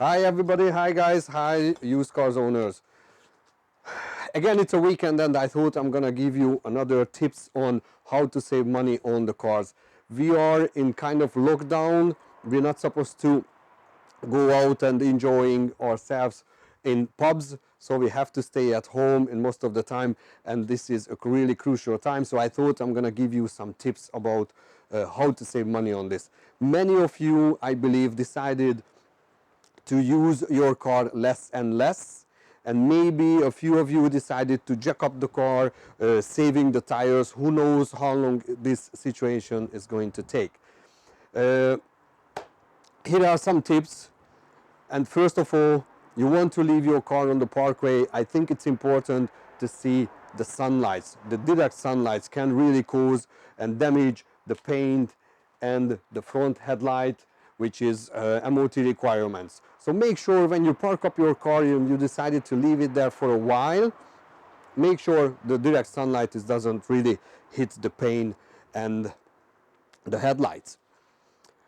Hi everybody, hi guys, hi used cars owners. Again, it's a weekend and I thought I'm gonna give you another tips on how to save money on the cars. We are in kind of lockdown. We're not supposed to go out and enjoying ourselves in pubs, so we have to stay at home in most of the time, and this is a really crucial time. So I thought I'm gonna give you some tips about how to save money on this. Many of you, I believe, decided to use your car less and less, and maybe a few of you decided to jack up the car, saving the tires. Who knows how long this situation is going to take. Here are some tips. And first of all, you want to leave your car on the parkway. I think it's important to see the sunlights. The direct sunlights can really cause and damage the paint and the front headlight, which is MOT requirements. So make sure when you park up your car and you decided to leave it there for a while, make sure the direct sunlight doesn't really hit the paint and the headlights.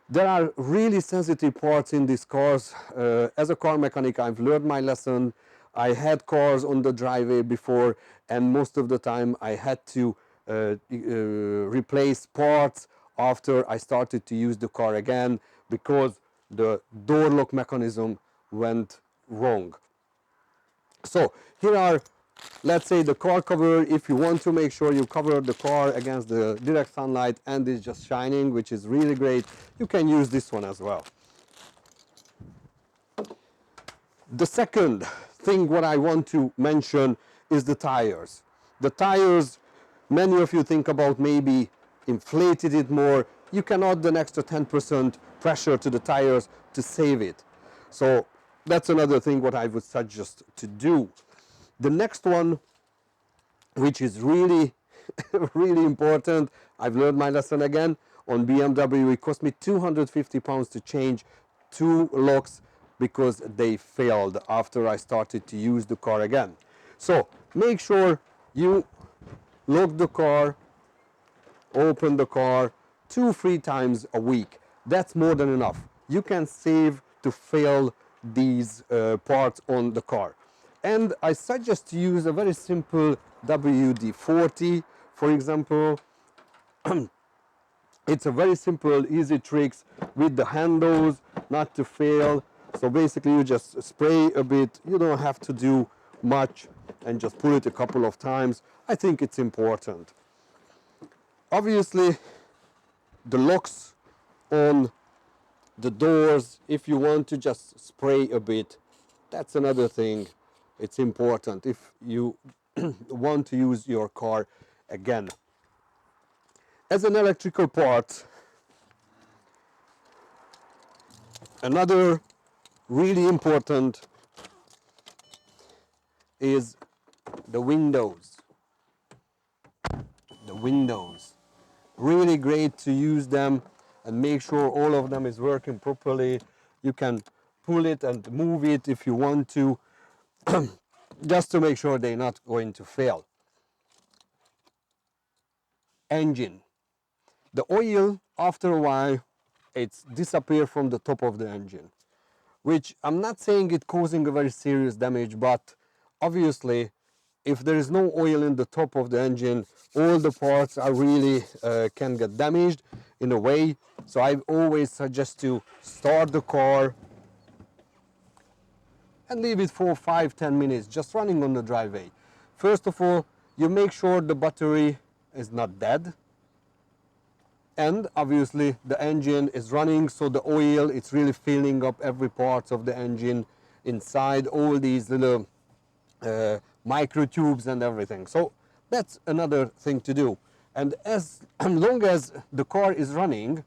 There are really sensitive parts in these cars. As a car mechanic, I've learned my lesson. I had cars on the driveway before, and most of the time I had to replace parts after I started to use the car again because the door lock mechanism went wrong. So here are, let's say, the car cover. If you want to make sure you cover the car against the direct sunlight and it's just shining, which is really great, you can use this one as well. The second thing what I want to mention is the tires. The tires, many of you think about maybe inflated it more. You can add an extra 10% pressure to the tires to save it. So that's another thing what I would suggest to do. The next one, which is really, really important, I've learned my lesson again. On BMW, it cost me £250 to change 2 locks because they failed after I started to use the car again. So make sure you lock the car, open the car 2-3 times a week. That's more than enough. You can save to fail these parts on the car. And I suggest to use a very simple WD-40, for example. It's a very simple, easy tricks with the handles, not to fail. So basically you just spray a bit, you don't have to do much, and just pull it a couple of times. I think it's important. Obviously, the locks on the doors, if you want to just spray a bit, that's another thing. It's important if you want to use your car again. As an electrical part, another really important is the windows. The windows. Really great to use them and make sure all of them is working properly. You can pull it and move it if you want to, just to make sure they're not going to fail. Engine. The oil, after a while, it's disappear from the top of the engine, which I'm not saying it causing a very serious damage, but obviously if there is no oil in the top of the engine, all the parts are really can get damaged in a way. So I always suggest to start the car and leave it for 5-10 minutes just running on the driveway. First of all, you make sure the battery is not dead, and obviously the engine is running, so the oil, it's really filling up every part of the engine inside, all these little micro tubes and everything. So that's another thing to do. And as long as the car is running,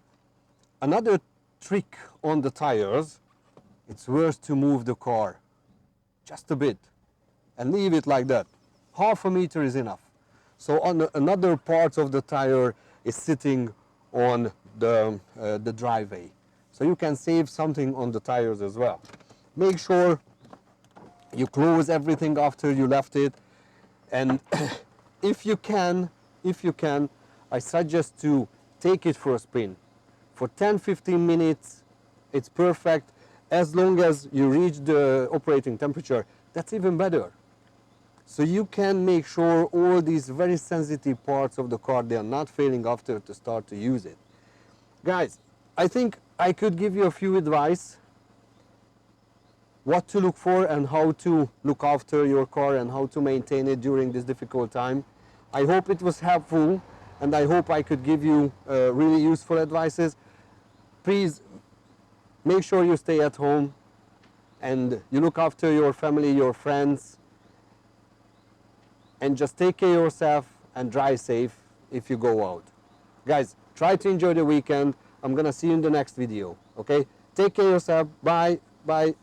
another trick on the tires, it's worth to move the car just a bit and leave it like that. Half a meter is enough. So on another part of the tire is sitting on the driveway. So you can save something on the tires as well. Make sure you close everything after you left it, and if you can, I suggest to take it for a spin. For 10-15 minutes, it's perfect, As long as you reach the operating temperature, that's even better. So you can make sure all these very sensitive parts of the car, they are not failing after to start to use it. Guys, I think I could give you a few advice what to look for and how to look after your car and how to maintain it during this difficult time. I hope it was helpful, and I hope I could give you really useful advices. Please make sure you stay at home and you look after your family, your friends, and just take care of yourself and drive safe if you go out. Guys, try to enjoy the weekend. I'm gonna see you in the next video, okay? Take care of yourself. Bye. Bye.